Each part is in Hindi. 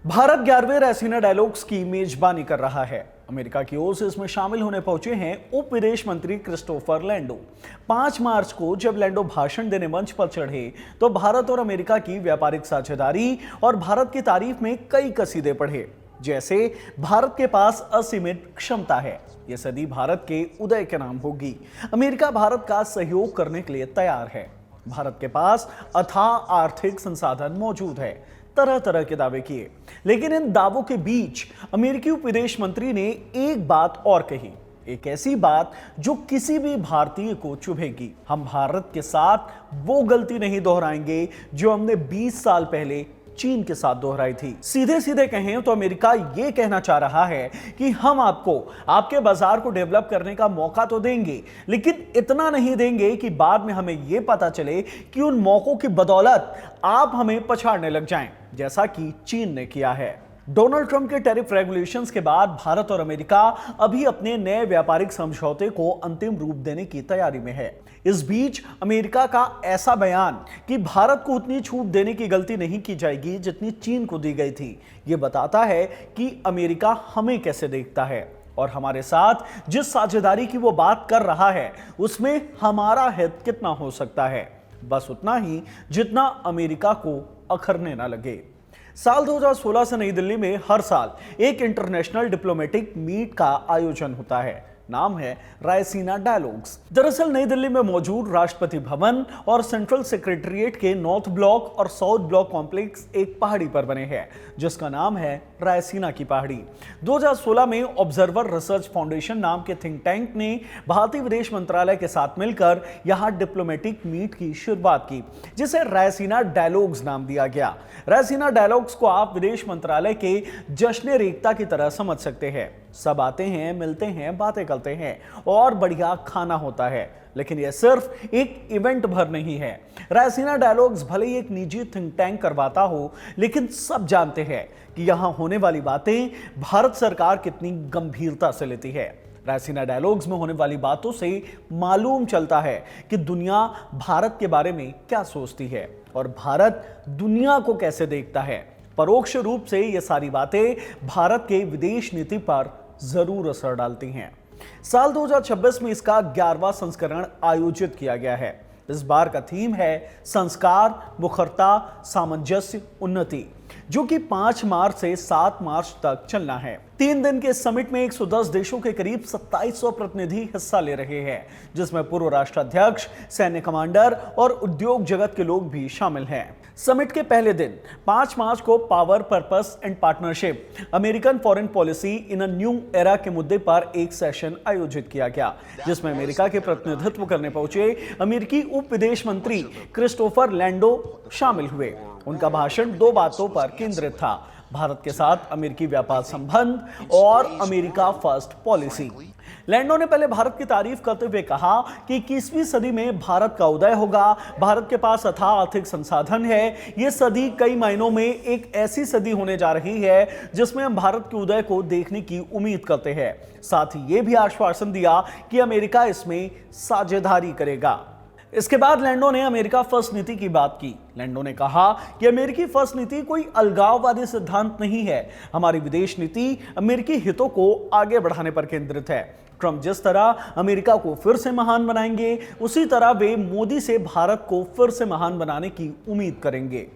भारत 11वें रैसीना डायलॉग्स की मेजबानी कर रहा है। अमेरिका की ओर से इसमें शामिल होने पहुंचे हैं उप विदेश मंत्री क्रिस्टोफर लैंडो। 5 मार्च को जब लैंडो भाषण देने मंच पर चढ़े तो भारत और अमेरिका की व्यापारिक साझेदारी और भारत की तारीफ में कई कसीदे पढ़े, जैसे भारत के पास असीमित क्षमता है, यह सदी भारत के उदय के नाम होगी, अमेरिका भारत का सहयोग करने के लिए तैयार है, भारत के पास अथाह आर्थिक संसाधन मौजूद है, तरह तरह के दावे किए। लेकिन इन दावों के बीच अमेरिकी उप विदेश मंत्री ने एक बात और कही, एक ऐसी बात जो किसी भी भारतीय को चुभेगी। हम भारत के साथ वो गलती नहीं दोहराएंगे जो हमने 20 साल पहले चीन के साथ दोहराई थी। सीधे सीधे कहें तो अमेरिका ये कहना चाह रहा है कि हम आपको आपके बाजार को डेवलप करने का मौका तो देंगे, लेकिन इतना नहीं देंगे कि बाद में हमें यह पता चले कि उन मौकों की बदौलत आप हमें पछाड़ने लग जाएं, जैसा कि चीन ने किया है। डोनाल्ड ट्रंप के टैरिफ रेगुलेशंस के बाद भारत और अमेरिका अभी अपने नए व्यापारिक समझौते को अंतिम रूप देने की तैयारी में है। इस बीच अमेरिका का ऐसा बयान कि भारत को उतनी छूट देने की गलती नहीं की जाएगी जितनी चीन को दी गई थी, यह बताता है कि अमेरिका हमें कैसे देखता है और हमारे साथ जिस साझेदारी की वो बात कर रहा है उसमें हमारा हित कितना हो सकता है, बस उतना ही जितना अमेरिका को अखरने ना लगे। साल 2016 से नई दिल्ली में हर साल एक इंटरनेशनल डिप्लोमेटिक मीट का आयोजन होता है। नाम है रायसीना डायलॉग्स। दरअसल नई दिल्ली में मौजूद राष्ट्रपति भवन और सेंट्रल सेक्रेटेरिएट के नॉर्थ ब्लॉक और साउथ ब्लॉक कॉम्प्लेक्स एक पहाड़ी पर बने हैं, जिसका नाम है रायसीना की पहाड़ी। 2016 में ऑब्जर्वर रिसर्च फाउंडेशन नाम के थिंक टैंक ने भारतीय विदेश मंत्रालय के साथ मिलकर यहां डिप्लोमेटिक मीट की शुरुआत की, जिसे रायसीना डायलॉग्स नाम दिया गया। रायसीना डायलॉग्स को आप विदेश मंत्रालय के जश्न एकता की तरह समझ सकते हैं। सब आते हैं, मिलते हैं, बातें करते हैं और बढ़िया खाना होता है, लेकिन यह सिर्फ एक इवेंट भर नहीं है। रायसीना डायलॉग्स भले ही एक निजी थिंक टैंक करवाता हो, लेकिन सब जानते हैं कि यहां होने वाली बातें भारत सरकार कितनी गंभीरता से लेती है। रायसीना डायलॉग्स में होने वाली बातों से मालूम चलता है कि दुनिया भारत के बारे में क्या सोचती है और भारत दुनिया को कैसे देखता है। परोक्ष रूप से ये सारी बातें भारत के विदेश नीति पर जरूर असर डालती हैं। साल 2026 में इसका 11वां संस्करण आयोजित किया गया है। इस बार का थीम है संस्कार, मुखरता, सामंजस्य, उन्नति, जो कि 5 मार्च से 7 मार्च तक चलना है। 3 दिन के समिट में 110 देशों के करीब 2700 प्रतिनिधि हिस्सा ले रहे हैं, जिसमें पूर्व राष्ट्राध्यक्ष, सैन्य कमांडर और उद्योग जगत के लोग भी शामिल हैं। समिट के पहले दिन 5 मार्च को power, purpose and partnership, American foreign policy in a new era के मुद्दे पर एक सेशन आयोजित किया गया, जिसमें अमेरिका के प्रतिनिधित्व करने पहुंचे अमेरिकी उप विदेश मंत्री क्रिस्टोफर लैंडो शामिल हुए। उनका भाषण 2 बातों पर केंद्रित था, भारत के साथ अमेरिकी व्यापार संबंध और अमेरिका फर्स्ट पॉलिसी। लैंडो ने पहले भारत की तारीफ करते हुए कहा कि 21वीं सदी में भारत का उदय होगा, भारत के पास अथाह आर्थिक संसाधन है, यह सदी कई मायनों में एक ऐसी सदी होने जा रही है जिसमें हम भारत के उदय को देखने की उम्मीद करते हैं। साथ ही यह भी आश्वासन दिया कि अमेरिका इसमें साझेदारी करेगा। इसके बाद लैंडो ने अमेरिका फर्स्ट नीति की बात की। लैंडो ने कहा कि अमेरिकी फर्स्ट नीति कोई अलगाववादी सिद्धांत नहीं है, हमारी विदेश नीति अमेरिकी हितों को आगे बढ़ाने पर केंद्रित है। ट्रंप जिस तरह अमेरिका को फिर से महान बनाएंगे, उसी तरह वे मोदी से भारत को फिर से महान बनाने की उम्मीद करेंगे।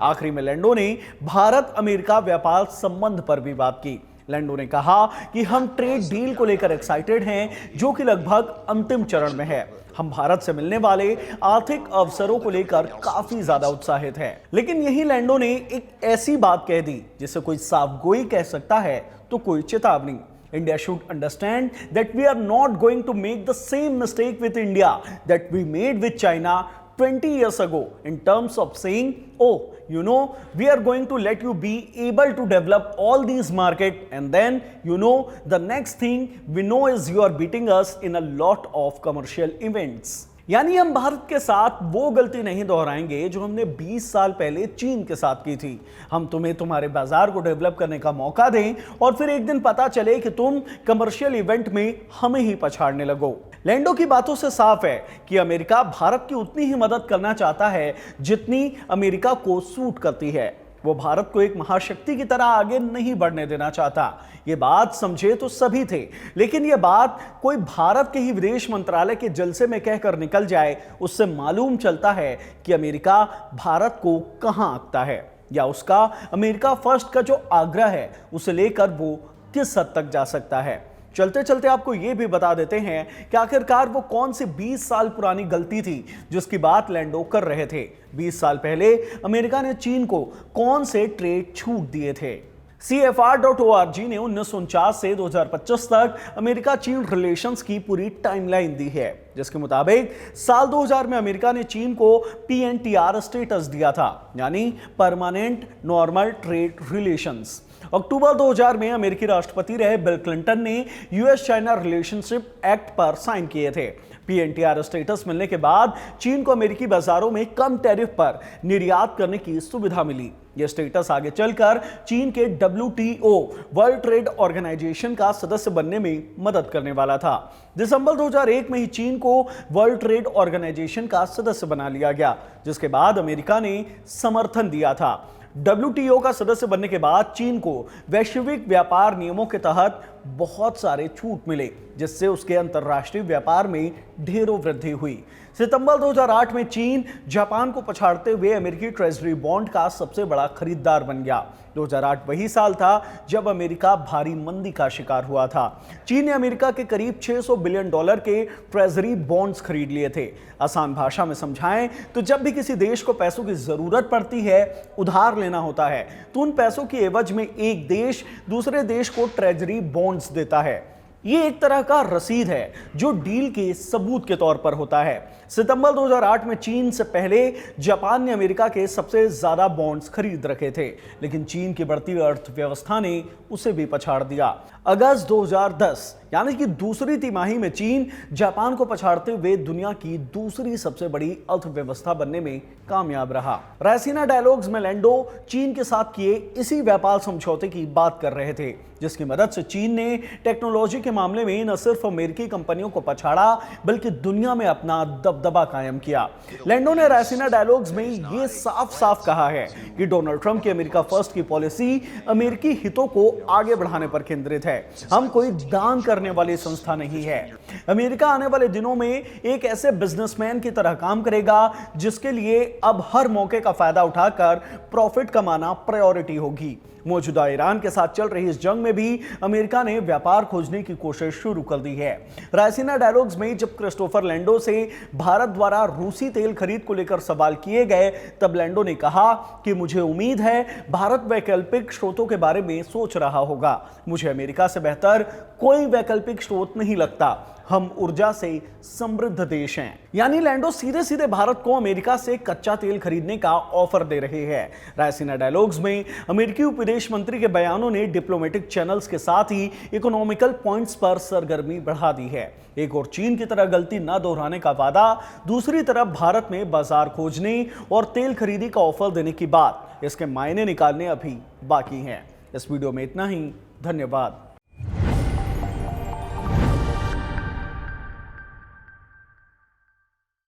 आखिरी में लैंडो ने भारत अमेरिका व्यापार संबंध पर भी बात की। लैंडो ने कहा कि हम ट्रेड डील को लेकर एक्साइटेड हैं, जो कि लगभग अंतिम चरण में है। हम भारत से मिलने वाले आर्थिक अवसरों को लेकर काफी ज्यादा उत्साहित हैं। लेकिन यही लैंडो ने एक ऐसी बात कह दी जिसे कोई साफगोई कह सकता है तो कोई चेतावनी। India should understand that we are not going to make the same mistake with India that we made with China 20 years ago in terms of saying, oh, you know, we are going to let you be able to develop all these market, and then, you know, the next thing we know is you are beating us in a lot of commercial events. यानी हम भारत के साथ वो गलती नहीं दोहराएंगे जो हमने 20 साल पहले चीन के साथ की थी। हम तुम्हें तुम्हारे बाजार को डेवलप करने का मौका दें और फिर एक दिन पता चले कि तुम कमर्शियल इवेंट में हमें ही पछाड़ने लगो। लैंडो की बातों से साफ है कि अमेरिका भारत की उतनी ही मदद करना चाहता है जितनी अमेरिका को सूट करती है। वो भारत को एक महाशक्ति की तरह आगे नहीं बढ़ने देना चाहता। ये बात समझे तो सभी थे, लेकिन ये बात कोई भारत के ही विदेश मंत्रालय के जलसे में कहकर निकल जाए, उससे मालूम चलता है कि अमेरिका भारत को कहां आंकता है, या उसका अमेरिका फर्स्ट का जो आग्रह है उसे लेकर वो किस हद तक जा सकता है। चलते चलते आपको यह भी बता देते हैं कि आखिरकार वो कौन सी 20 साल पुरानी गलती थी जिसकी बात लैंडो कर रहे थे। 20 साल पहले अमेरिका ने चीन को कौन से ट्रेड छूट दिए थे। CFR.org ने 1949 से 2025 तक अमेरिका चीन रिलेशंस की पूरी टाइमलाइन दी है, जिसके मुताबिक साल 2000 में अमेरिका ने चीन को PNTR स्टेटस दिया था, यानी परमानेंट नॉर्मल ट्रेड रिलेशंस। अक्टूबर 2000 में अमेरिकी राष्ट्रपति रहे बिल क्लिंटन ने US चाइना रिलेशनशिप एक्ट पर साइन किए थे। PNTR स्टेटस मिलने के बाद चीन को अमेरिकी बाजारों में कम टैरिफ पर निर्यात करने की सुविधा मिली। यह स्टेटस आगे चलकर चीन के WTO वर्ल्ड ट्रेड ऑर्गेनाइजेशन का सदस्य बनने में मदद करने वाला था। दिसंबर 2001 में ही चीन को वर्ल्ड ट्रेड ऑर्गेनाइजेशन का सदस्य बना लिया गया, जिसके बाद अमेरिका ने समर्थन दिया था। WTO का सदस्य बनने के बाद चीन को वैश्विक व्यापार नियमों के तहत बहुत सारे छूट मिले, जिससे उसके अंतर्राष्ट्रीय व्यापार में ढेरों वृद्धि हुई। सितंबर 2008 में चीन जापान को पछाड़ते हुए अमेरिकी ट्रेजरी बॉन्ड का सबसे बड़ा खरीदार बन गया। 2008 वही साल था जब अमेरिका भारी मंदी का शिकार हुआ था। चीन ने अमेरिका के करीब $600 बिलियन के ट्रेजरी बॉन्ड्स खरीद लिए थे। आसान भाषा में समझाएं तो जब भी किसी देश को पैसों की जरूरत पड़ती है, उधार लेना होता है, तो उन पैसों की एवज में एक देश दूसरे देश को ट्रेजरी बॉन्ड्स देता है। ये एक तरह का रसीद है जो डील के सबूत के तौर पर होता है। सितंबर 2008 में चीन से पहले जापान ने अमेरिका के सबसे ज्यादा बॉन्ड्स खरीद रखे थे, लेकिन चीन की बढ़ती अर्थव्यवस्था ने उसे भी पछाड़ दिया। अगस्त 2010 यानी कि दूसरी तिमाही में चीन जापान को पछाड़ते हुए दुनिया की दूसरी सबसे बड़ी अर्थव्यवस्था बनने में कामयाब रहा। रायसीना डायलॉग्स में लैंडो चीन के साथ किए इसी व्यापार समझौते की बात कर रहे थे, जिसकी मदद से चीन ने टेक्नोलॉजी के मामले में न सिर्फ अमेरिकी कंपनियों को पछाड़ा बल्कि दुनिया में अपना दबदबा कायम किया। लैंडो ने रायसीना डायलॉग्स में यह साफ साफ कहा है कि डोनाल्ड ट्रंप की अमेरिका फर्स्ट की पॉलिसी अमेरिकी हितों को आगे बढ़ाने पर केंद्रित है। हम कोई दान करने वाली संस्था नहीं है। अमेरिका आने वाले दिनों में एक ऐसे बिजनेसमैन की तरह काम करेगा जिसके लिए अब हर मौके का फायदा उठाकर प्रॉफिट कमाना प्रायोरिटी होगी। मौजूदा ईरान के साथ चल रही इस जंग में भी अमेरिका ने व्यापार खोजने की कोशिश शुरू कर दी है। रायसीना डायलॉग्स में जब क्रिस्टोफर लैंडो से भारत द्वारा रूसी तेल खरीद को लेकर सवाल किए गए, तब लैंडो ने कहा कि मुझे उम्मीद है भारत वैकल्पिक स्रोतों के बारे में सोच रहा होगा। मुझे अमेरिका से बेहतर कोई वैकल्पिक स्रोत नहीं लगता। हम ऊर्जा से समृद्ध देश हैं। यानी लैंडो सीधे सीधे भारत को अमेरिका से कच्चा तेल खरीदने का ऑफर दे रहे हैं। रायसीना डायलॉग्स में अमेरिकी उप विदेश मंत्री के बयानों ने डिप्लोमेटिक चैनल्स के साथ ही इकोनॉमिकल पॉइंट्स पर सरगर्मी बढ़ा दी है। एक और चीन की तरह गलती न दोहराने का वादा, दूसरी तरफ भारत में बाजार खोजने और तेल खरीदी का ऑफर देने की बात, इसके मायने निकालने अभी बाकी हैं। इस वीडियो में इतना ही। धन्यवाद।